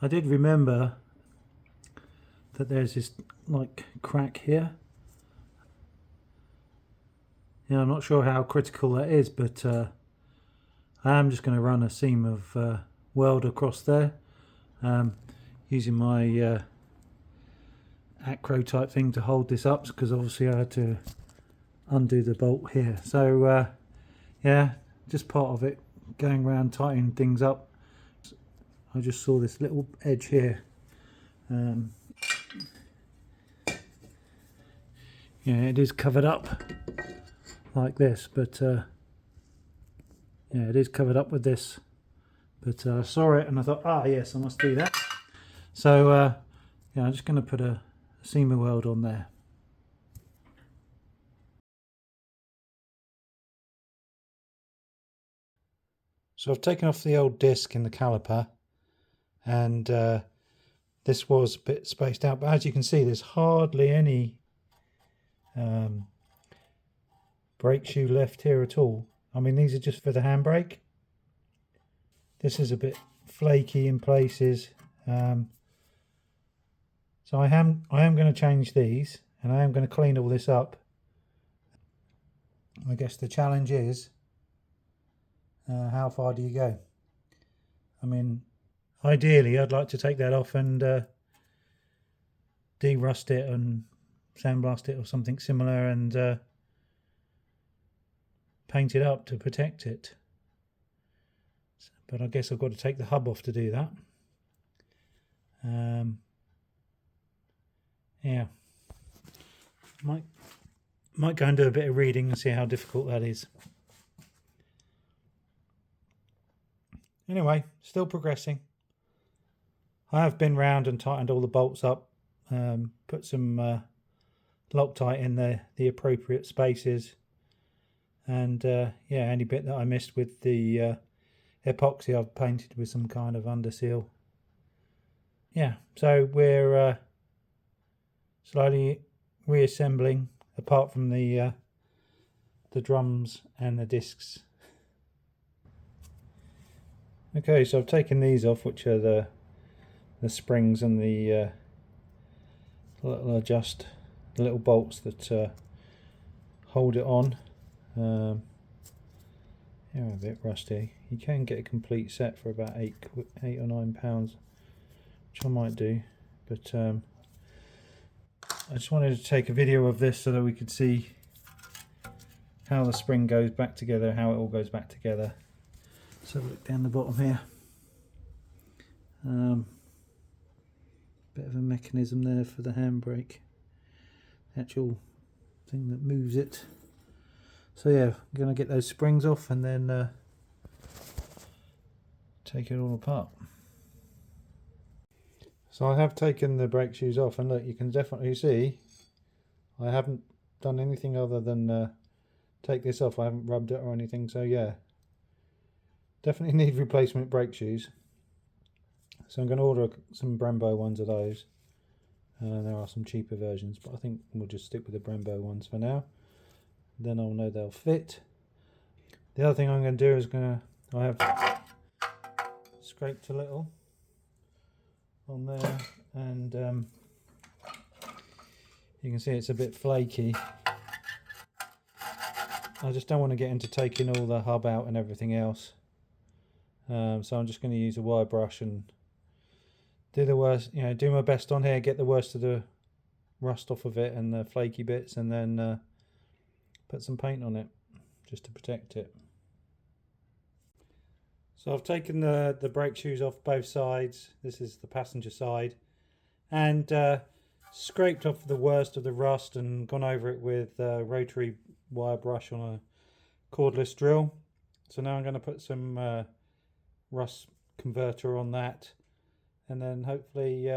I did remember that there's this like crack here. Yeah, I'm not sure how critical that is, but I am just going to run a seam of weld across there, using my acro type thing to hold this up, because obviously I had to undo the bolt here. So yeah, just part of it, going around tightening things up. I just saw this little edge here. Yeah, it is covered up like this, but yeah, it is covered up with this, but I saw it and I thought, ah yes, I must do that. So yeah, I'm just going to put a seam weld on there. So I've taken off the old disc in the caliper, and this was a bit spaced out, but as you can see, there's hardly any brake shoe left here at all. I mean, these are just for the handbrake. This is a bit flaky in places, so I am going to change these, and I am going to clean all this up. I guess the challenge is, how far do you go? I mean, ideally I'd like to take that off and de-rust it and sandblast it or something similar, and paint it up to protect it. But I guess I've got to take the hub off to do that. Yeah, might go and do a bit of reading and see how difficult that is. Anyway, still progressing. I have been round and tightened all the bolts up, put some Loctite in the appropriate spaces, and yeah, any bit that I missed with the epoxy I've painted with some kind of underseal. Yeah, so we're slowly reassembling, apart from the drums and the discs. Okay, so I've taken these off, which are the springs and the little bolts that hold it on. Yeah, a bit rusty. You can get a complete set for about £8 or £9, which I might do, but I just wanted to take a video of this so that we could see how the spring goes back together, how it all goes back together. So look down the bottom here. Bit of a mechanism there for the handbrake, actual thing that moves it. So yeah, I'm going to get those springs off and then take it all apart. So I have taken the brake shoes off, and look, you can definitely see I haven't done anything other than take this off. I haven't rubbed it or anything, so yeah, definitely need replacement brake shoes. So I'm going to order some Brembo ones of those. There are some cheaper versions, but I think we'll just stick with the Brembo ones for now. Then I'll know they'll fit. The other thing I'm going to do is I have scraped a little on there, and you can see it's a bit flaky. I just don't want to get into taking all the hub out and everything else, so I'm just going to use a wire brush and do the worst, do my best on here, get the worst of the rust off of it and the flaky bits, and then put some paint on it just to protect it. So I've taken the brake shoes off both sides. This is the passenger side, and scraped off the worst of the rust and gone over it with a rotary wire brush on a cordless drill. So now I'm going to put some rust converter on that, and then hopefully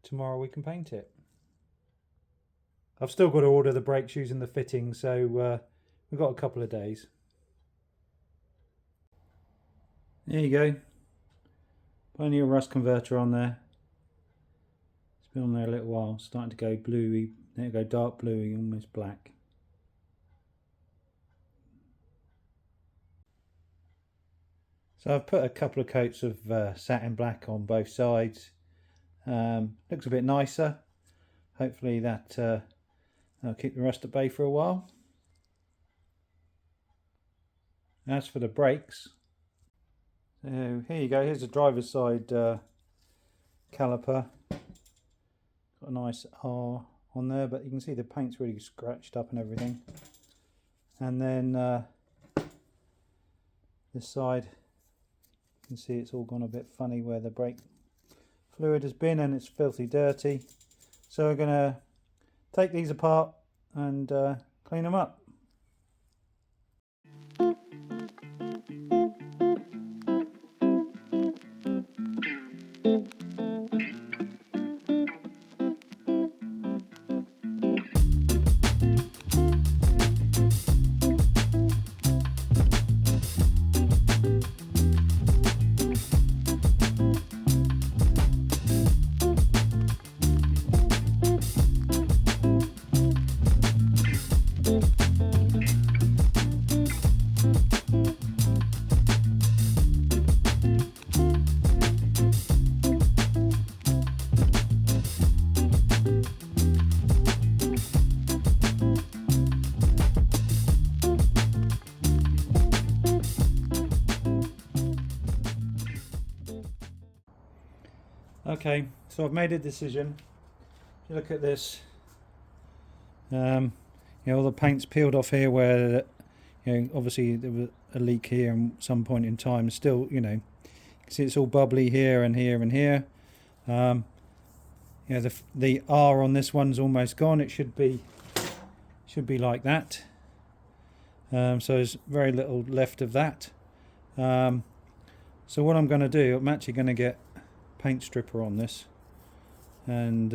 tomorrow we can paint it. I've still got to order the brake shoes and the fitting, so we've got a couple of days. There you go. Plenty of rust converter on there. It's been on there a little while, starting to go bluey. There you go, dark bluey, almost black. So I've put a couple of coats of satin black on both sides. Looks a bit nicer. Hopefully that will keep the rust at bay for a while. As for the brakes, so here you go, here's the driver's side caliper. Got a nice R on there, but you can see the paint's really scratched up and everything. And then this side, you can see it's all gone a bit funny where the brake fluid has been, and it's filthy dirty. So we're going to take these apart and clean them up. Okay, so I've made a decision. If you look at this, you know, all the paint's peeled off here where, you know, obviously there was a leak here at some point in time. Still, you know, you can see it's all bubbly here and here and here. You know, the R on this one's almost gone. It should be like that. So there's very little left of that. So what I'm going to do, I'm actually going to get paint stripper on this and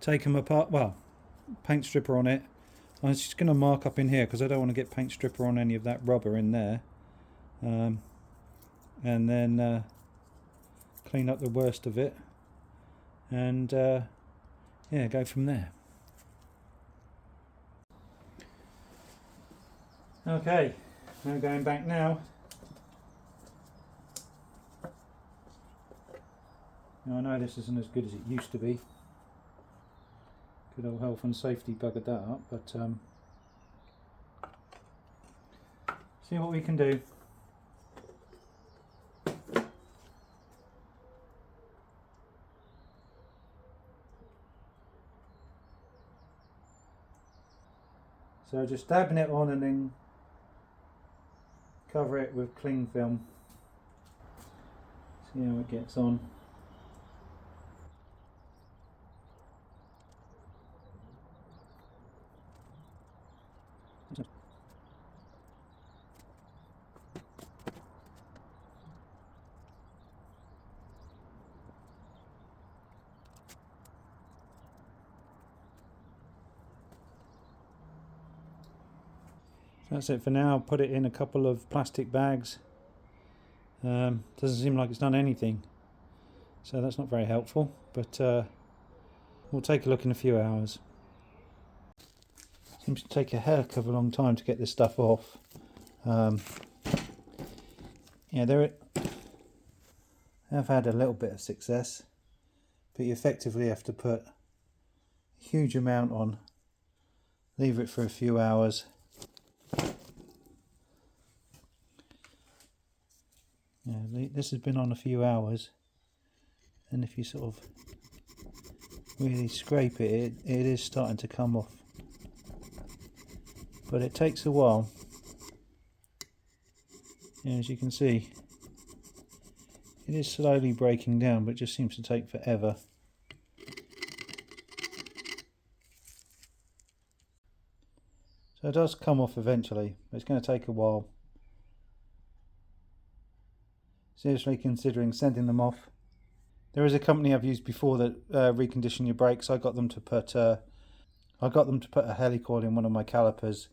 take them apart. Well, paint stripper on it. I'm just going to mark up in here because I don't want to get paint stripper on any of that rubber in there, and then clean up the worst of it and yeah, go from there. Okay, I'm going back now. Now I know this isn't as good as it used to be. Good old health and safety buggered that up, but see what we can do. So just dabbing it on and then cover it with cling film. See how it gets on. That's it for now. Put it in a couple of plastic bags. Doesn't seem like it's done anything, so that's not very helpful, but we'll take a look in a few hours. Seems to take a heck of a long time to get this stuff off. Yeah, I've had a little bit of success, but you effectively have to put a huge amount on, leave it for a few hours. Yeah, this has been on a few hours, and if you sort of really scrape it, it is starting to come off, but it takes a while. Yeah, as you can see, it is slowly breaking down, but it just seems to take forever. So it does come off eventually, but it's going to take a while. Seriously considering sending them off. There is a company I've used before that recondition your brakes. I got them to put a helicoil in one of my calipers,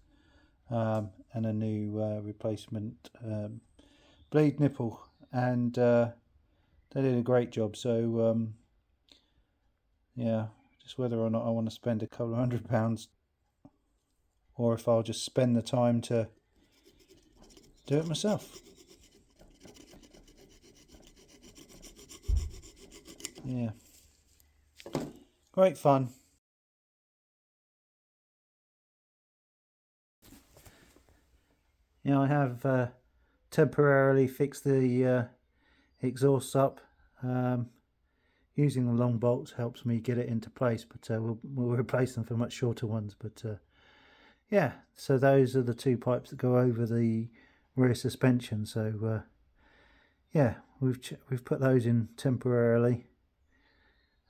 and a new replacement bleed nipple, and they did a great job. So yeah, just whether or not I want to spend a couple of £100 or if I'll just spend the time to do it myself. Yeah, great fun. I have temporarily fixed the exhausts up. Using the long bolts helps me get it into place, but we'll replace them for much shorter ones. But yeah, so those are the two pipes that go over the rear suspension. So yeah, we've put those in temporarily.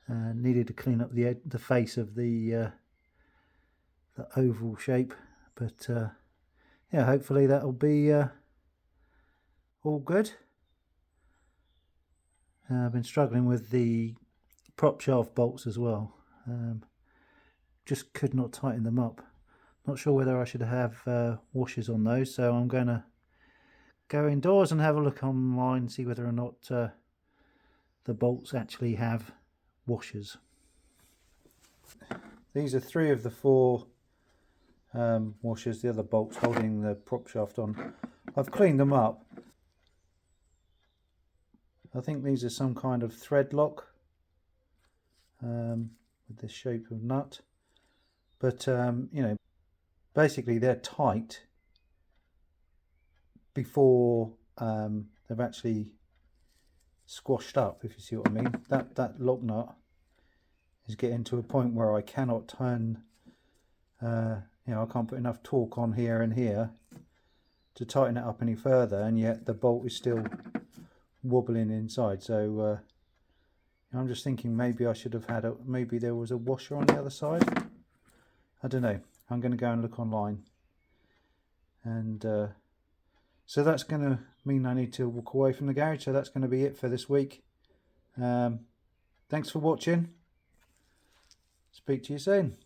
Needed to clean up the face of the oval shape, but yeah, hopefully that'll be all good. I've been struggling with the prop shaft bolts as well. Just could not tighten them up. Not sure whether I should have washers on those, so I'm going to go indoors and have a look online, see whether or not the bolts actually have washers. These are 3 of the 4 washers, the other bolts holding the prop shaft on. I've cleaned them up. I think these are some kind of thread lock with this shape of nut, but you know, basically they're tight before they've actually squashed up, if you see what I mean. That lock nut is getting to a point where I cannot turn, you know, I can't put enough torque on here and here to tighten it up any further, and yet the bolt is still wobbling inside. So I'm just thinking maybe I should have had maybe there was a washer on the other side. I don't know. I'm going to go and look online, and so that's going to mean I need to walk away from the garage. So that's going to be it for this week. Thanks for watching. Speak to you soon.